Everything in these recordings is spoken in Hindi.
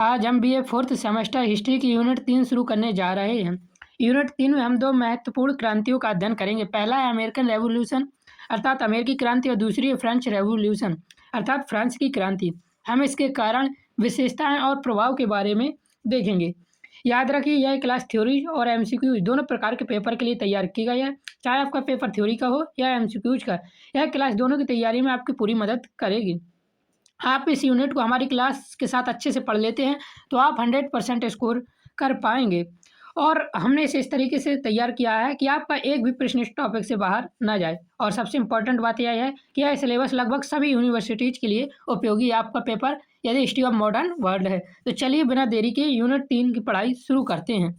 आज हम बीए फोर्थ सेमेस्टर हिस्ट्री की यूनिट 3 शुरू करने जा रहे हैं। यूनिट 3 में हम दो महत्वपूर्ण क्रांतियों का अध्ययन करेंगे। पहला है अमेरिकन रेवोल्यूशन अर्थात अमेरिकी क्रांति और दूसरी है फ्रेंच रेवोल्यूशन अर्थात फ्रांस की क्रांति। हम इसके कारण, विशेषताएं और प्रभाव के बारे में देखेंगे। याद रखिए, यह क्लास थ्योरी और एमसीक्यू दोनों प्रकार के पेपर के लिए तैयार की गई है। चाहे आपका पेपर थ्योरी का हो या एमसीक्यूज का, यह क्लास दोनों की तैयारी में आपकी पूरी मदद करेगी। आप इस यूनिट को हमारी क्लास के साथ अच्छे से पढ़ लेते हैं तो आप 100% स्कोर कर पाएंगे। और हमने इसे इस तरीके से तैयार किया है कि आपका एक भी प्रश्न इस टॉपिक से बाहर ना जाए। और सबसे इम्पोर्टेंट बात यह है कि यह सिलेबस लगभग सभी यूनिवर्सिटीज़ के लिए उपयोगी है आपका पेपर, यदि हिस्ट्री ऑफ मॉडर्न वर्ल्ड है। तो चलिए बिना देरी के यूनिट 3 की पढ़ाई शुरू करते हैं।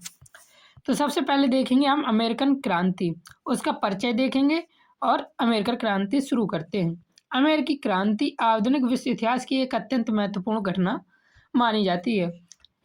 तो सबसे पहले देखेंगे हम अमेरिकन क्रांति, उसका परिचय देखेंगे और अमेरिकन क्रांति शुरू करते हैं। अमेरिकी क्रांति आधुनिक विश्व इतिहास की एक अत्यंत महत्वपूर्ण घटना मानी जाती है।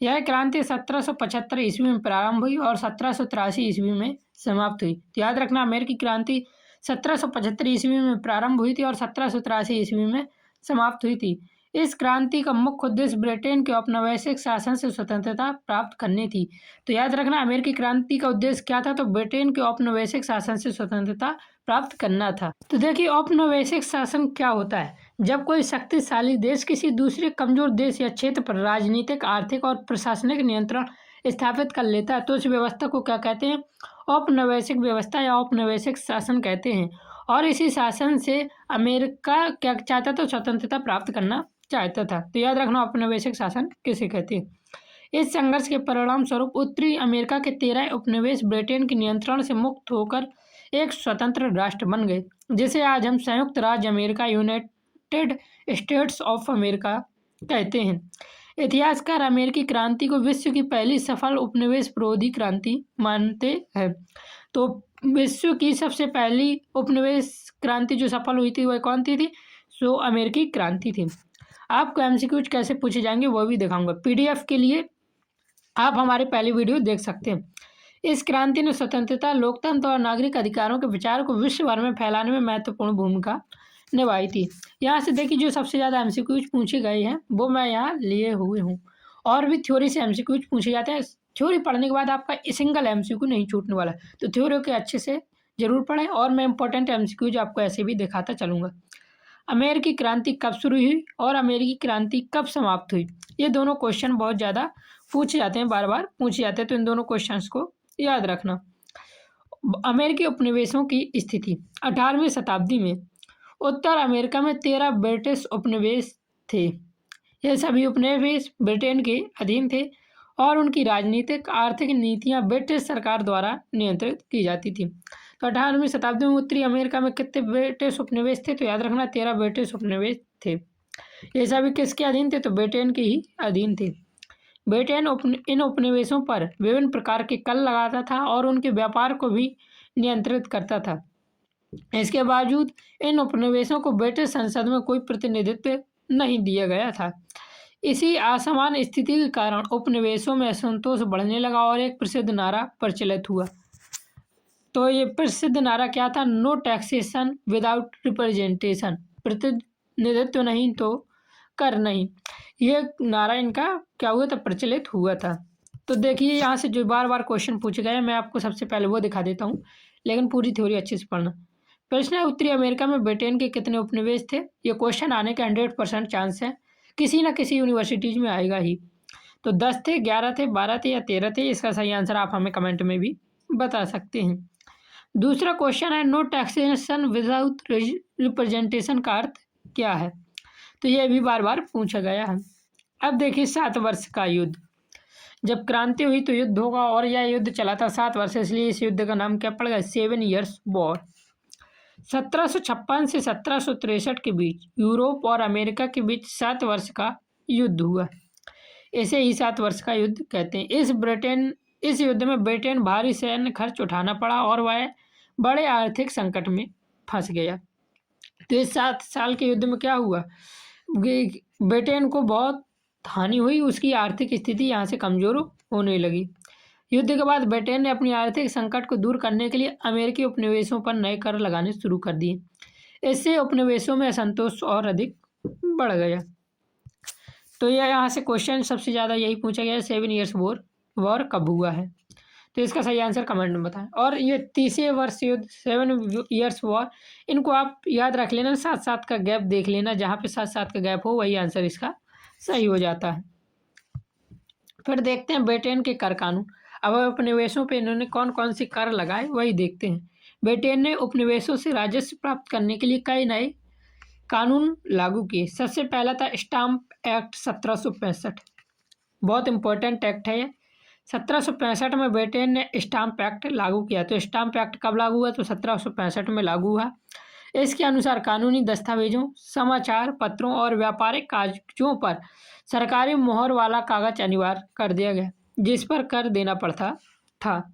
यह क्रांति 1775 ईस्वी में प्रारंभ हुई और 1783 ईस्वी में समाप्त हुई। तो याद रखना, अमेरिकी क्रांति 1775 ईस्वी में प्रारंभ हुई थी और 1783 ईस्वी में समाप्त हुई थी। इस क्रांति का मुख्य उद्देश्य ब्रिटेन के औपनिवेशिक शासन से स्वतंत्रता प्राप्त करनी थी। तो याद रखना, अमेरिकी क्रांति का उद्देश्य क्या था? तो ब्रिटेन के औपनिवेशिक शासन से स्वतंत्रता प्राप्त करना था। तो देखिए, औपनिवेशिक शासन क्या होता है? जब कोई शक्तिशाली देश किसी दूसरे कमजोर देश या क्षेत्र पर राजनीतिक, आर्थिक और प्रशासनिक नियंत्रण स्थापित कर लेता है तो उस व्यवस्था को क्या कहते हैं? औपनिवेशिक व्यवस्था या औपनिवेशिक शासन कहते हैं। और इसी शासन से अमेरिका क्या चाहता था? स्वतंत्रता प्राप्त करना चाहता था। तो याद रखना, औपनिवेशिक शासन किसे कहते हैं। इस संघर्ष के परिणाम स्वरूप उत्तरी अमेरिका के 13 उपनिवेश ब्रिटेन के नियंत्रण से मुक्त होकर एक स्वतंत्र राष्ट्र बन गए, जिसे आज हम संयुक्त राज्य America, United states of America कहते हैं। इतिहासकार अमेरिकी क्रांति को विश्व की पहली सफल उपनिवेश विरोधी क्रांति मानते हैं। तो विश्व की सबसे पहली उपनिवेश क्रांति जो सफल हुई थी वह कौन सी थी? सो अमेरिकी क्रांति थी। आपको एमसीक्यूज कैसे पूछे जाएंगे वो भी दिखाऊंगा। पीडीएफ के लिए आप हमारे पहले वीडियो देख सकते हैं। इस क्रांति ने स्वतंत्रता, लोकतंत्र और नागरिक अधिकारों के विचार को विश्व भर में फैलाने में महत्वपूर्ण भूमिका निभाई थी। यहाँ से देखिए, जो सबसे ज़्यादा एमसीक्यूज पूछे गए हैं वो मैं यहाँ लिए हुए हूँ। और भी थ्योरी से एमसीक्यूज पूछे जाते हैं। थ्योरी पढ़ने के बाद आपका सिंगल एमसीक्यू नहीं छूटने वाला, तो थ्योरी के अच्छे से जरूर पढ़ें। और मैं इंपॉर्टेंट एमसीक्यूज आपको ऐसे भी दिखाता चलूँगा। अमेरिकी क्रांति कब शुरू हुई और अमेरिकी क्रांति कब समाप्त हुई? ये दोनों क्वेश्चन बहुत ज़्यादा पूछे जाते हैं, बार बार पूछे जाते हैं, तो इन दोनों क्वेश्चंस को याद रखना। अमेरिकी उपनिवेशों की स्थिति। 18वीं शताब्दी में उत्तर अमेरिका में 13 ब्रिटिश उपनिवेश थे। ये सभी उपनिवेश ब्रिटेन के अधीन थे और उनकी राजनीतिक, आर्थिक नीतियां ब्रिटिश सरकार द्वारा नियंत्रित की जाती थी। तो 18वीं शताब्दी में उत्तरी अमेरिका में कितने ब्रिटिश उपनिवेश थे? तो याद रखना, 13 ब्रिटिश उपनिवेश थे। ये सभी किसके अधीन थे? तो ब्रिटेन के ही अधीन थे। ब्रिटेन इन उपनिवेशों पर विभिन्न प्रकार के कर लगाता था और उनके व्यापार को भी नियंत्रित करता था। इसके बावजूद इन उपनिवेशों को ब्रिटिश संसद में कोई प्रतिनिधित्व नहीं दिया गया था। इसी असमान स्थिति के कारण उपनिवेशों में असंतोष बढ़ने लगा और एक प्रसिद्ध नारा प्रचलित हुआ। तो ये प्रसिद्ध नारा क्या था? नो टैक्सेशन विदाउट रिप्रेजेंटेशन, प्रतिनिधित्व नहीं तो कर नहीं। ये नारा इनका क्या हुआ था? प्रचलित हुआ था। तो देखिए, यहाँ से जो बार बार क्वेश्चन पूछे गए, मैं आपको सबसे पहले वो दिखा देता हूँ, लेकिन पूरी थ्योरी अच्छे से पढ़ना। प्रश्न है, उत्तरी अमेरिका में ब्रिटेन के कितने उपनिवेश थे? ये क्वेश्चन आने का 100% चांस है, किसी ना किसी यूनिवर्सिटीज में आएगा ही। तो 10 थे, 11 थे, 12 थे या 13 थे? इसका सही आंसर आप हमें कमेंट में भी बता सकते हैं। दूसरा क्वेश्चन है, नो टैक्सेशन विदाउट रिप्रेजेंटेशन का अर्थ क्या है? तो ये भी बार बार पूछा गया है। अब देखिए, 7 वर्ष का युद्ध। जब क्रांति हुई तो युद्ध होगा और यह युद्ध चला था 7 वर्ष, इसलिए इस युद्ध का नाम क्या पड़ गया? 7 ईयर्स वॉर। 1756 से 1763 के बीच यूरोप और अमेरिका के बीच 7 वर्ष का युद्ध हुआ। इसे ही 7 वर्ष का युद्ध कहते हैं। इस युद्ध में ब्रिटेन भारी सैन्य खर्च उठाना पड़ा और वह बड़े आर्थिक संकट में फंस गया। तो इस 7 साल के युद्ध में क्या हुआ? ब्रिटेन को बहुत हानि हुई, उसकी आर्थिक स्थिति यहाँ से कमजोर होने लगी। युद्ध के बाद ब्रिटेन ने अपनी आर्थिक संकट को दूर करने के लिए अमेरिकी उपनिवेशों पर नए कर लगाने शुरू कर दिए। इससे उपनिवेशों में असंतोष और अधिक बढ़ गया। तो ये यहाँ से क्वेश्चन सबसे ज़्यादा यही पूछा गया है, 7 ईयर्स वॉर कब हुआ है। तो इसका सही आंसर कमेंट में बताएं। और ये 30वें वर्ष युद्ध, 7 ईयर्स वॉर, इनको आप याद रख लेना, 7-7 का गैप देख लेना, जहाँ पे 7-7 का गैप हो वही आंसर इसका सही हो जाता है। फिर देखते हैं ब्रिटेन के कर कानून। अब उपनिवेशों पे इन्होंने कौन कौन से कर लगाए वही देखते हैं। ब्रिटेन ने उपनिवेशों से राजस्व प्राप्त करने के लिए कई नए कानून लागू किए। सबसे पहला था स्टाम्प एक्ट 1765, बहुत इंपॉर्टेंट एक्ट है ये। 1765 में ब्रिटेन ने स्टाम्प एक्ट लागू किया। तो स्टाम्प एक्ट कब लागू हुआ? तो 1765 में लागू हुआ। इसके अनुसार कानूनी दस्तावेजों, समाचार पत्रों और व्यापारिक कागजों पर सरकारी मोहर वाला कागज अनिवार्य कर दिया गया, जिस पर कर देना पड़ता था,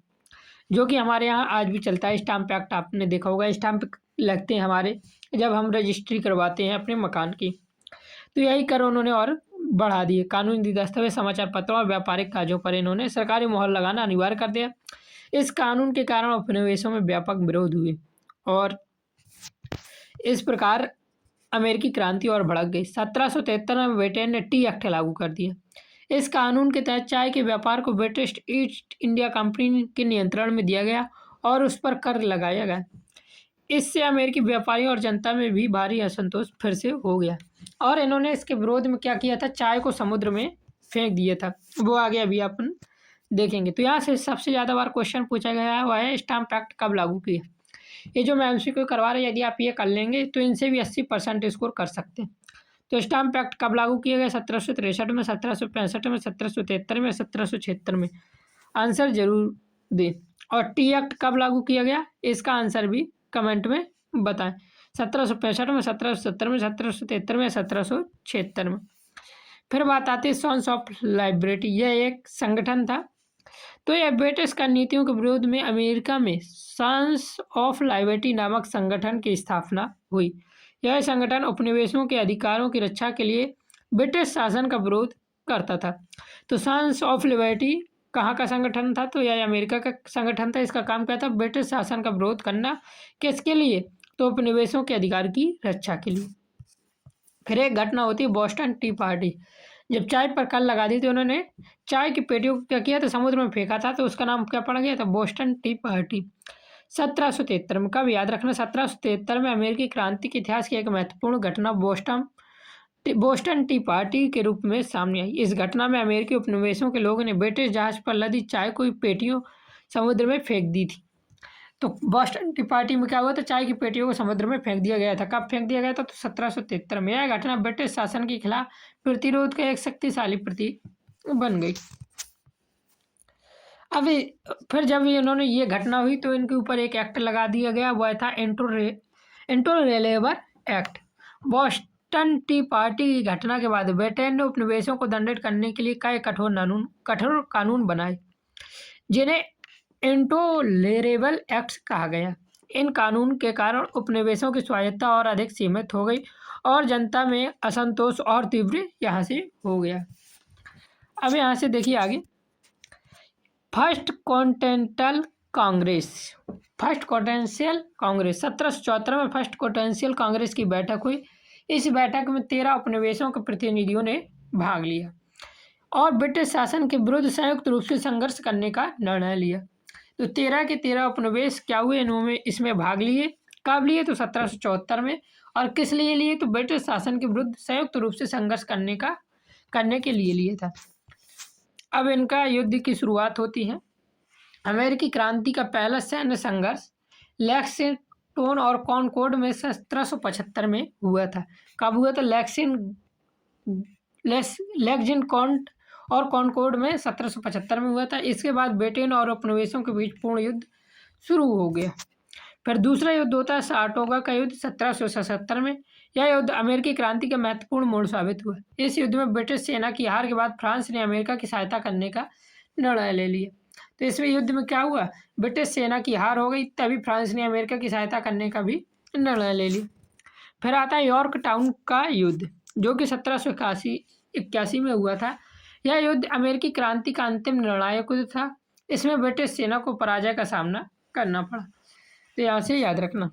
जो कि हमारे यहाँ आज भी चलता है। स्टाम्प एक्ट आपने देखा होगा, स्टाम्प लगते हैं हमारे जब हम रजिस्ट्री करवाते हैं अपने मकान की। तो यही कर उन्होंने और बढ़ा दिए। कानूनी दस्तावेज, समाचार पत्रों और व्यापारिक कागजों पर इन्होंने सरकारी मोहर लगाना अनिवार्य कर दिया। इस कानून के कारण उपनिवेशों में व्यापक विरोध हुए और इस प्रकार अमेरिकी क्रांति और भड़क गई। 1773 में ब्रिटेन ने टी एक्ट लागू कर दिया। इस कानून के तहत चाय के व्यापार को ब्रिटिश ईस्ट इंडिया कंपनी के नियंत्रण में दिया गया और उस पर कर लगाया गया। इससे अमेरिकी व्यापारियों और जनता में भी भारी असंतोष फिर से हो गया और इन्होंने इसके विरोध में क्या किया था? चाय को समुद्र में फेंक दिया था। वो आगे अभी अपन देखेंगे। तो यहाँ से सबसे ज़्यादा बार क्वेश्चन पूछा गया है वह है स्टाम्प एक्ट कब लागू किया। ये जो मैं एमसीक्यू करवा रहा हूँ, यदि आप ये कर लेंगे तो इनसे भी 80% स्कोर कर सकते हैं। तो स्टाम्प एक्ट कब लागू किया गया? 1763 में, 1765 में, 1773 में, 1776 में। आंसर जरूर दें। और टी एक्ट कब लागू किया गया इसका आंसर भी कमेंट में बताएं। 1765 में, 1770 में, 1773 में, 1776 में। फिर बात आती है सॉन्स ऑफ लिबर्टी। यह एक संगठन था। तो यह ब्रिटिश कर नीतियों के विरोध में अमेरिका में सॉन्स ऑफ लिबर्टी नामक संगठन की स्थापना हुई। यह संगठन उपनिवेशों के अधिकारों की रक्षा के लिए ब्रिटिश शासन का विरोध करता था। तो सॉन्स ऑफ लिबर्टी कहाँ का संगठन था? तो यह अमेरिका का संगठन था। इसका काम क्या था? ब्रिटिश शासन का विरोध करना। किसके लिए? तो उपनिवेशों के अधिकार की रक्षा के लिए। फिर एक घटना होती है बोस्टन टी पार्टी। जब चाय पर कर लगा दी तो उन्होंने चाय की पेटियों को क्या किया? तो समुद्र में फेंका था। तो उसका नाम क्या पड़ गया था? Boston T party. 1773 में। कब याद रखना? 1773 में अमेरिकी क्रांति के इतिहास की एक महत्वपूर्ण घटना बोस्टन टी पार्टी के रूप में सामने आई। इस घटना में अमेरिकी उपनिवेशों के लोगों ने ब्रिटिश जहाज पर लदी चाय को पेटियों समुद्र में फेंक दी थी। तो बोस्टन टी पार्टी में क्या हुआ था? चाय की पेटियों को समुद्र में फेंक दिया गया था। कब फेंक दिया गया था? तो 1773 में। यह घटना ब्रिटिश शासन के खिलाफ प्रतिरोध का एक शक्तिशाली प्रतीक बन गई। अब फिर जब इन्होंने ये घटना हुई तो इनके ऊपर एक एक्ट लगा दिया गया, वह था इंटरलेबर एक्ट। बोस्टन टी पार्टी की घटना के बाद ब्रिटेन ने उपनिवेशों को दंडित करने के लिए कई कठोर कानून बनाए, जिन्हें इंटोलेरेबल एक्ट्स कहा गया। इन कानून के कारण उपनिवेशों की स्वायत्तता और अधिक सीमित हो गई और जनता में असंतोष और तीव्र यहाँ से हो गया। अब यहाँ से देखिए आगे, फर्स्ट कॉन्टिनेंटल कांग्रेस। 1774 में फर्स्ट कॉन्टिनेंटल कांग्रेस की बैठक हुई। इस बैठक में 13 उपनिवेशों के प्रतिनिधियों ने भाग लिया और ब्रिटिश शासन के विरुद्ध संयुक्त रूप से संघर्ष करने का निर्णय लिया। तो 13 के 13 उपनिवेश क्या हुए? इन्होंने इसमें भाग लिए। कब लिए? तो 1774 में। और किस लिए लिए? तो ब्रिटिश शासन के विरुद्ध संयुक्त रूप से संघर्ष करने के लिए लिए था। अब इनका युद्ध की शुरुआत होती है। अमेरिकी क्रांति का पहला सैन्य संघर्ष लेक्सिंगटन और कॉनकॉर्ड में 1775 में हुआ था। कब हुआ था? लेक्सिंगटन और कॉनकॉर्ड में 1775 में हुआ था। इसके बाद ब्रिटेन और उपनिवेशों के बीच पूर्ण युद्ध शुरू हो गया। फिर दूसरा युद्ध होता है सार्टोगा का युद्ध 1777 में। यह युद्ध अमेरिकी क्रांति का महत्वपूर्ण मोड़ साबित हुआ। इस युद्ध में ब्रिटिश सेना की हार के बाद फ्रांस ने अमेरिका की सहायता करने का निर्णय ले लिया। तो इस युद्ध में क्या हुआ? ब्रिटिश सेना की हार हो गई, तभी फ्रांस ने अमेरिका की सहायता करने का भी निर्णय ले लिया। फिर आता है यॉर्क टाउन का युद्ध, जो कि 1781 में हुआ था। यह युद्ध अमेरिकी क्रांति का अंतिम निर्णायक युद्ध था। इसमें ब्रिटिश सेना को पराजय का सामना करना पड़ा। तो यहाँ से याद रखना।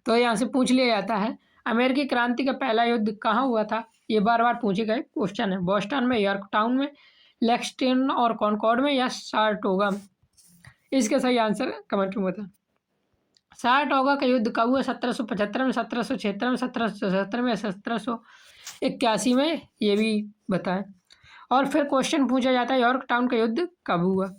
तो यहाँ से पूछ लिया जाता है अमेरिकी क्रांति का पहला युद्ध कहाँ हुआ था? ये बार बार पूछे गए क्वेश्चन है। बोस्टन में, यॉर्कटाउन में, लेक्सटेन और कॉनकॉर्ड में या सारटोगा में? इसका सही आंसर कमेंट में बताएं। सारटोगा का युद्ध कब हुआ? 1775 में, 1776 में, 1777 में, 1781 में? ये भी बताएं। और फिर क्वेश्चन पूछा जाता है यॉर्कटाउन का युद्ध कब हुआ?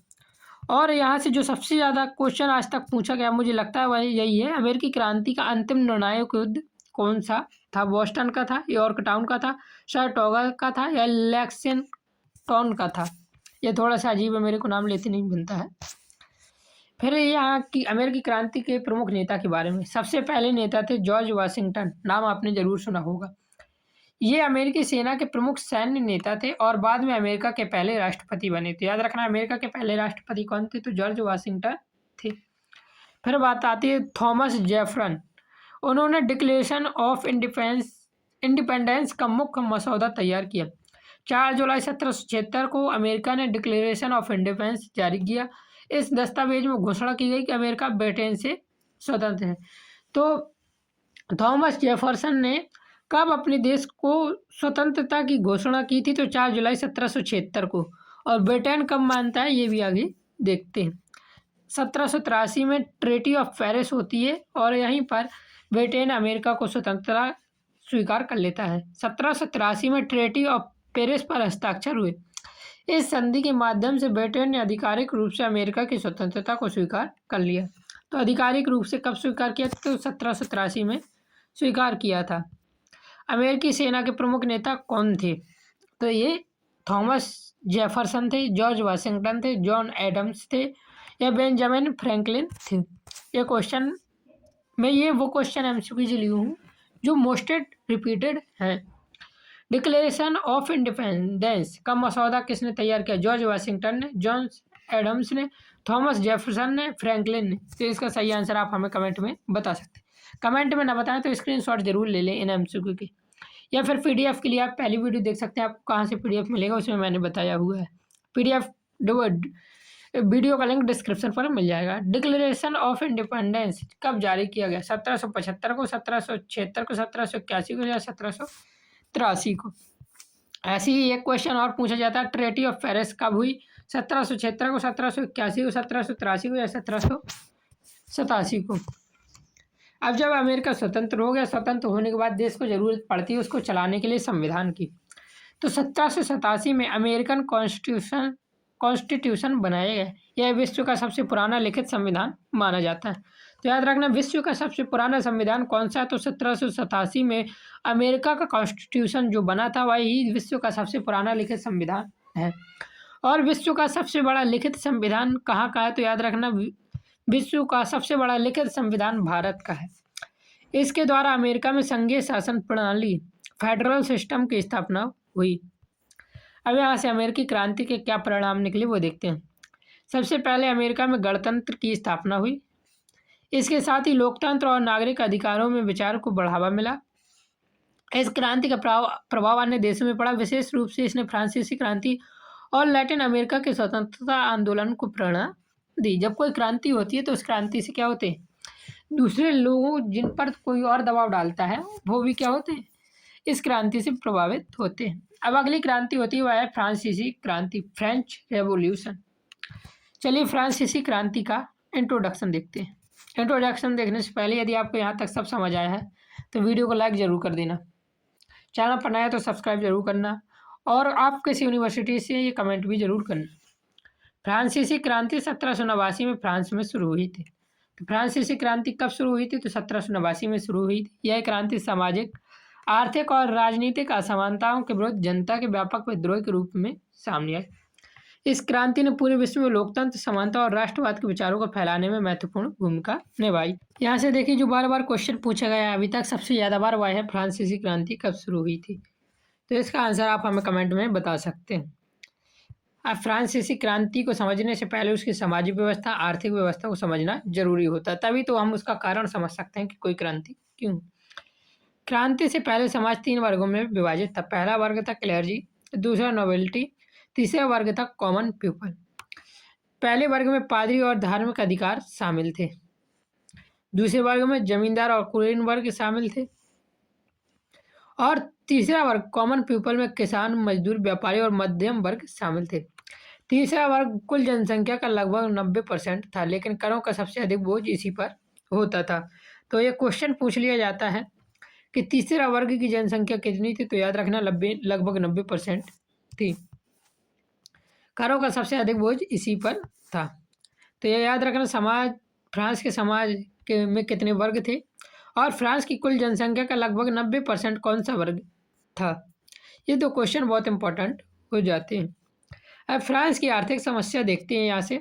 और यहाँ से जो सबसे ज़्यादा क्वेश्चन आज तक पूछा गया मुझे लगता है वह यही है, अमेरिकी क्रांति का अंतिम निर्णायक युद्ध कौन सा था? बोस्टन का था, यॉर्कटाउन का था, सारटोगा का था या लेक्सिंगटन का था? ये थोड़ा सा अजीब है, मेरे को नाम लेते नहीं बनता है। फिर यहाँ की अमेरिकी क्रांति के प्रमुख नेता के बारे में। सबसे पहले नेता थे जॉर्ज वाशिंगटन, नाम आपने जरूर सुना होगा। ये अमेरिकी सेना के प्रमुख सैन्य नेता थे और बाद में अमेरिका के पहले राष्ट्रपति बने थे। याद रखना, अमेरिका के पहले राष्ट्रपति कौन थे? तो जॉर्ज वाशिंगटन थे। फिर बात आती है थॉमस जेफरसन। उन्होंने डिक्लेरेशन ऑफ इंडिपेंडेंस का मुख्य मसौदा तैयार किया। 4 जुलाई 1776 को अमेरिका ने डिक्लेरेशन ऑफ इंडिपेंडेंस जारी किया। इस दस्तावेज में घोषणा की गई कि अमेरिका ब्रिटेन से स्वतंत्र है। तो थॉमस जेफरसन ने कब अपने देश को स्वतंत्रता की घोषणा की थी? तो 4 जुलाई 1776 को। और ब्रिटेन कब मानता है ये भी आगे देखते हैं। 1783 में ट्रीटी ऑफ पेरिस होती है और यहीं पर ब्रिटेन अमेरिका को स्वतंत्रता स्वीकार कर लेता है। 1783 में ट्रीटी ऑफ पेरिस पर हस्ताक्षर हुए। इस संधि के माध्यम से ब्रिटेन ने आधिकारिक रूप से अमेरिका की स्वतंत्रता को स्वीकार कर लिया। तो आधिकारिक रूप से कब स्वीकार किया? तो 1783 में स्वीकार किया था। अमेरिकी सेना के प्रमुख नेता कौन थे? तो ये थॉमस जेफरसन थे, जॉर्ज वाशिंगटन थे, जॉन एडम्स थे या बेंजामिन फ्रैंकलिन थे। ये क्वेश्चन मैं ये वो क्वेश्चन एमसीक्यू से ली हूँ जो मोस्ट रिपीटेड हैं। डिक्लेरेशन ऑफ इंडिपेंडेंस का मसौदा किसने तैयार किया? जॉर्ज वाशिंगटन ने, जॉन एडम्स ने, थॉमस जेफरसन ने, फ्रैंकलिन ने? तो इसका सही आंसर आप हमें कमेंट में बता सकते हैं। कमेंट में ना बताएं तो स्क्रीनशॉट जरूर ले लें इन एमसीक्यू के, या फिर पीडीएफ के लिए आप पहली वीडियो देख सकते हैं। आपको कहाँ से पीडीएफ मिलेगा उसमें मैंने बताया हुआ है। पीडीएफ वीडियो का लिंक डिस्क्रिप्शन पर मिल जाएगा। डिक्लेरेशन ऑफ इंडिपेंडेंस कब जारी किया गया? 1775 को, 1776 को, 1781 को या 1783 को? ऐसे ही एक क्वेश्चन और पूछा जाता है, ट्रीटी ऑफ पेरिस कब हुई? 1776 को, 1781 को, 1783 को या 1787 को? अब जब अमेरिका स्वतंत्र हो गया, स्वतंत्र होने के बाद देश को जरूरत पड़ती है उसको चलाने के लिए संविधान की। तो 1787 में अमेरिकन कॉन्स्टिट्यूशन बनाया गया। यह विश्व का सबसे पुराना लिखित संविधान माना जाता है। तो याद रखना, विश्व का सबसे पुराना संविधान कौन सा है? तो 1787 में अमेरिका का कॉन्स्टिट्यूशन जो बना था वही विश्व का सबसे पुराना लिखित संविधान है। और विश्व का सबसे बड़ा लिखित संविधान कहाँ का है? तो याद रखना, विश्व का सबसे बड़ा लिखित संविधान भारत का है। इसके द्वारा अमेरिका में संघीय शासन प्रणाली, फेडरल सिस्टम की स्थापना हुई। अब यहाँ से अमेरिकी क्रांति के क्या परिणाम निकले वो देखते हैं। सबसे पहले अमेरिका में गणतंत्र की स्थापना हुई। इसके साथ ही लोकतंत्र और नागरिक अधिकारों में विचार को बढ़ावा मिला। इस क्रांति का प्रभाव अन्य देशों में पड़ा। विशेष रूप से इसने फ्रांसीसी क्रांति और लैटिन अमेरिका के स्वतंत्रता आंदोलन को प्रेरणा दी। जब कोई क्रांति होती है तो उस क्रांति से क्या होते हैं? दूसरे लोगों जिन पर कोई और दबाव डालता है वो भी क्या होते हैं? इस क्रांति से प्रभावित होते हैं। अब अगली क्रांति होती है वह है फ्रांसीसी क्रांति, फ्रेंच रेवोल्यूशन। चलिए फ्रांसीसी क्रांति का इंट्रोडक्शन देखते हैं। इंट्रोडक्शन देखने से पहले यदि आपको यहाँ तक सब समझ आया है तो वीडियो को लाइक ज़रूर कर देना, चैनल पर नया है तो सब्सक्राइब जरूर करना, और आप किस यूनिवर्सिटी से ये कमेंट भी जरूर करना। फ्रांसीसी क्रांति 1789 में फ्रांस में शुरू हुई थी। तो फ्रांसीसी क्रांति कब शुरू हुई थी? तो 1789 में शुरू हुई थी। यह क्रांति सामाजिक, आर्थिक और राजनीतिक असमानताओं के विरुद्ध जनता के व्यापक विद्रोह के रूप में सामने आई। इस क्रांति ने पूरे विश्व में लोकतंत्र, समानता और राष्ट्रवाद के विचारों को फैलाने में महत्वपूर्ण भूमिका निभाई। यहाँ से देखिए जो बार बार क्वेश्चन पूछा गया है अभी तक सबसे ज़्यादा बार वह है फ्रांसीसी क्रांति कब शुरू हुई थी। तो इसका आंसर आप हमें कमेंट में बता सकते हैं। अब फ्रांसीसी क्रांति को समझने से पहले उसकी सामाजिक व्यवस्था, आर्थिक व्यवस्था को समझना जरूरी होता है, तभी तो हम उसका कारण समझ सकते हैं कि कोई क्रांति क्यों। क्रांति से पहले समाज 3 वर्गों में विभाजित था। पहला वर्ग था क्लर्जी, दूसरा नोबिलिटी, तीसरा वर्ग था कॉमन पीपल। पहले वर्ग में पादरी और धार्मिक अधिकार शामिल थे। दूसरे वर्ग में जमींदार और कुलीन वर्ग शामिल थे। और तीसरा वर्ग कॉमन पीपल में किसान, मजदूर, व्यापारी और मध्यम वर्ग शामिल थे। तीसरा वर्ग कुल जनसंख्या का लगभग 90% था, लेकिन करों का सबसे अधिक बोझ इसी पर होता था। तो ये क्वेश्चन पूछ लिया जाता है कि तीसरा वर्ग की जनसंख्या कितनी थी, तो याद रखना लगभग 90% थी। करों का सबसे अधिक बोझ इसी पर था। तो ये याद रखना फ्रांस के समाज के में कितने वर्ग थे और फ्रांस की कुल जनसंख्या का लगभग 90% कौन सा वर्ग था। ये दो क्वेश्चन बहुत इंपॉर्टेंट हो जाते हैं। अब फ्रांस की आर्थिक समस्या देखते हैं। यहाँ से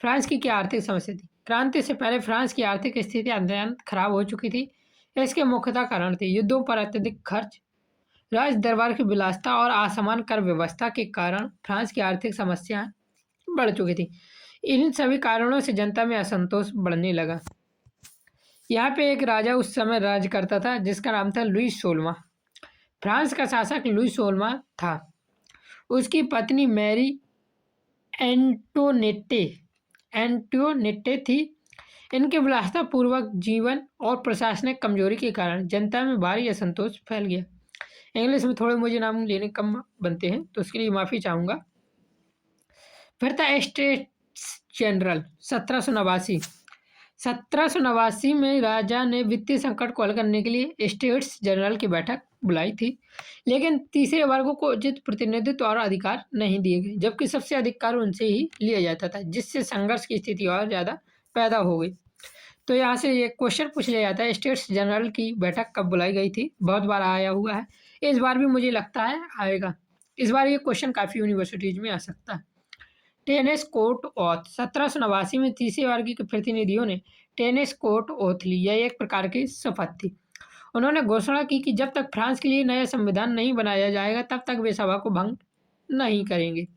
फ्रांस की क्या आर्थिक समस्या थी। क्रांति से पहले फ्रांस की आर्थिक स्थिति अत्यंत खराब हो चुकी थी। इसके मुख्यतः कारण थे युद्धों पर अत्यधिक खर्च, राज दरबार की विलासिता और असमान कर व्यवस्था के कारण फ्रांस की आर्थिक समस्याएं बढ़ चुकी थी। इन सभी कारणों से जनता में असंतोष बढ़ने लगा। यहाँ पे एक राजा उस समय राज करता था जिसका नाम था लुई 16वां। फ्रांस का शासक लुई 16वां था। उसकी पत्नी मैरी एंटोनेट्टे थी। इनके विलासिता पूर्वक जीवन और प्रशासनिक कमजोरी के कारण जनता में भारी असंतोष फैल गया। इंग्लिश में थोड़े मुझे नाम लेने कम बनते हैं, तो उसके लिए माफ़ी चाहूँगा। फिर था स्टेट्स जनरल 1789। 1789 में राजा ने वित्तीय संकट को हल करने के लिए स्टेट्स जनरल की बैठक बुलाई थी, लेकिन तीसरे वर्गों को उचित प्रतिनिधित्व और अधिकार नहीं दिए गए, जबकि सबसे अधिक कार्य उनसे ही लिया जाता था, जिससे संघर्ष की स्थिति और ज़्यादा पैदा हो गई। तो यहाँ से ये क्वेश्चन पूछ लिया जाता है, स्टेट्स जनरल की बैठक कब बुलाई गई थी। बहुत बार आया हुआ है, इस बार भी मुझे लगता है आएगा। इस बार ये क्वेश्चन काफ़ी यूनिवर्सिटीज़ में आ सकता है। टेनिस कोर्ट ओथ 1789 में तीसरे वर्ग के प्रतिनिधियों ने टेनिस कोर्ट ओथ ली। यह एक प्रकार की शपथ थी। उन्होंने घोषणा की कि जब तक फ्रांस के लिए नया संविधान नहीं बनाया जाएगा तब तक वे सभा को भंग नहीं करेंगे।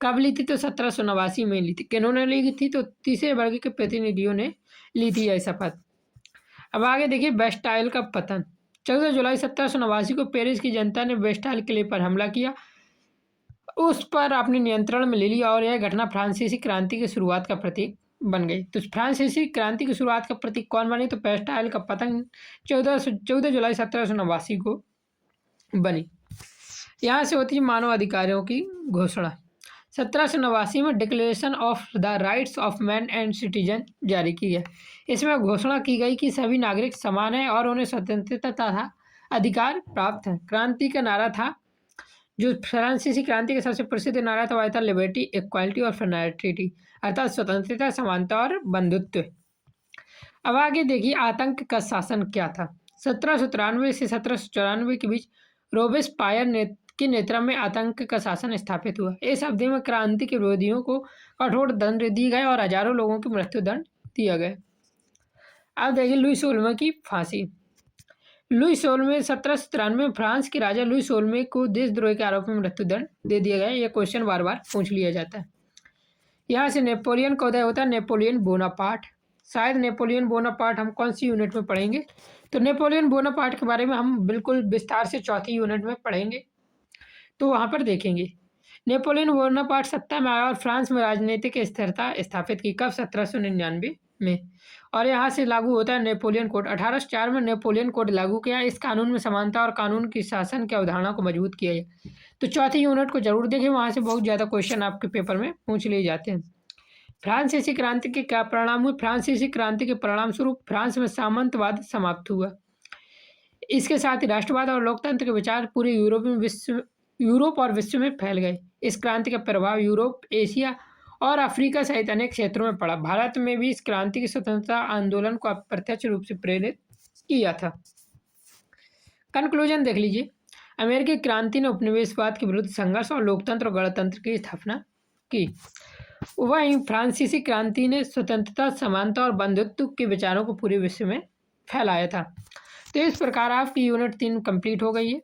कब ली थी, तो 1789 में ली थी। किन्होंने ली थी, तो तीसरे वर्ग के प्रतिनिधियों ने ली थी यह शपथ। अब आगे देखिए बेस्टाइल का पतन। 14 जुलाई 1789 को पेरिस की जनता ने बेस्टाइल किले पर हमला किया, उस पर अपने नियंत्रण में ले लिया और यह घटना फ्रांसीसी क्रांति की शुरुआत का प्रतीक बन गई। तो फ्रांसीसी क्रांति की शुरुआत का प्रतीक कौन बनी, तो बेस्टाइल का पतन 14 जुलाई 1789 को बनी। यहाँ से होती है मानव अधिकारों की घोषणा। 1789 में declaration of the rights of man and citizen जारी की गई। इसमें घोषणा की गई कि सभी नागरिक समान हैं और उन्हें स्वतंत्रता तथा अधिकार प्राप्त है। क्रांति का नारा था, जो फ्रांसीसी क्रांति का सबसे प्रसिद्ध नारा था, वह था लिबर्टी, इक्वालिटी और फ्रेटर्निटी, अर्थात स्वतंत्रता, समानता और बंधुत्व। अब आगे देखिए आतंक का शासन क्या था। 1793 से 1794 के बीच रोबेस्पायर के नेतृत्व में आतंक का शासन स्थापित हुआ। इस अवधि में क्रांति के विरोधियों को कठोर दंड दिए गए और हजारों लोगों को मृत्युदंड दिया गया। अब देखिए लुई 16वां की फांसी। लुई 16वें 1793 में फ्रांस के राजा लुई 16वें को देशद्रोह के आरोप में मृत्युदंड दे दिया गया। यह क्वेश्चन बार बार पूछ लिया जाता है। यहाँ से नेपोलियन का उदय होता है, नेपोलियन बोनापार्ट। शायद नेपोलियन बोनापार्ट हम कौन सी यूनिट में पढ़ेंगे, तो नेपोलियन बोनापार्ट के बारे में हम बिल्कुल विस्तार से चौथी यूनिट में पढ़ेंगे, तो वहाँ पर देखेंगे। नेपोलियन बोनापार्ट सत्ता में आया और फ्रांस में राजनीतिक स्थिरता स्थापित की। कब, 1799 में। और यहाँ से लागू होता है नेपोलियन कोड। 1804 में नेपोलियन कोड लागू किया। इस कानून में समानता और कानून की शासन की अवधारणा को मजबूत किया गया। तो चौथी यूनिट को जरूर देखें, वहाँ से बहुत ज़्यादा क्वेश्चन आपके पेपर में पूछ लिए जाते हैं। फ्रांसीसी क्रांति के क्या परिणाम हुए। फ्रांसीसी क्रांति के परिणाम स्वरूप फ्रांस में सामंतवाद समाप्त हुआ। इसके साथ ही राष्ट्रवाद और लोकतंत्र के विचार पूरे यूरोप और विश्व में फैल गए। इस क्रांति का प्रभाव यूरोप, एशिया और अफ्रीका सहित अनेक क्षेत्रों में पड़ा। भारत में भी इस क्रांति के स्वतंत्रता आंदोलन को अप्रत्यक्ष रूप से प्रेरित किया था। कंक्लूजन देख लीजिए। अमेरिकी क्रांति ने उपनिवेशवाद के विरुद्ध संघर्ष और लोकतंत्र और गणतंत्र की स्थापना की। वहीं फ्रांसीसी क्रांति ने स्वतंत्रता, समानता और बंधुत्व के विचारों को पूरे विश्व में फैलाया था। तो इस प्रकार आपकी यूनिट 3 कंप्लीट हो गई है।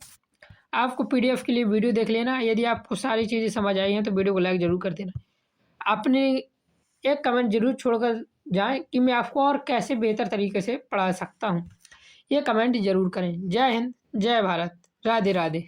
आपको PDF के लिए वीडियो देख लेना। यदि आपको सारी चीज़ें समझ आई हैं तो वीडियो को लाइक ज़रूर कर देना। आपने एक कमेंट जरूर छोड़कर जाएं कि मैं आपको और कैसे बेहतर तरीके से पढ़ा सकता हूं। ये कमेंट जरूर करें। जय हिंद, जय भारत, राधे राधे।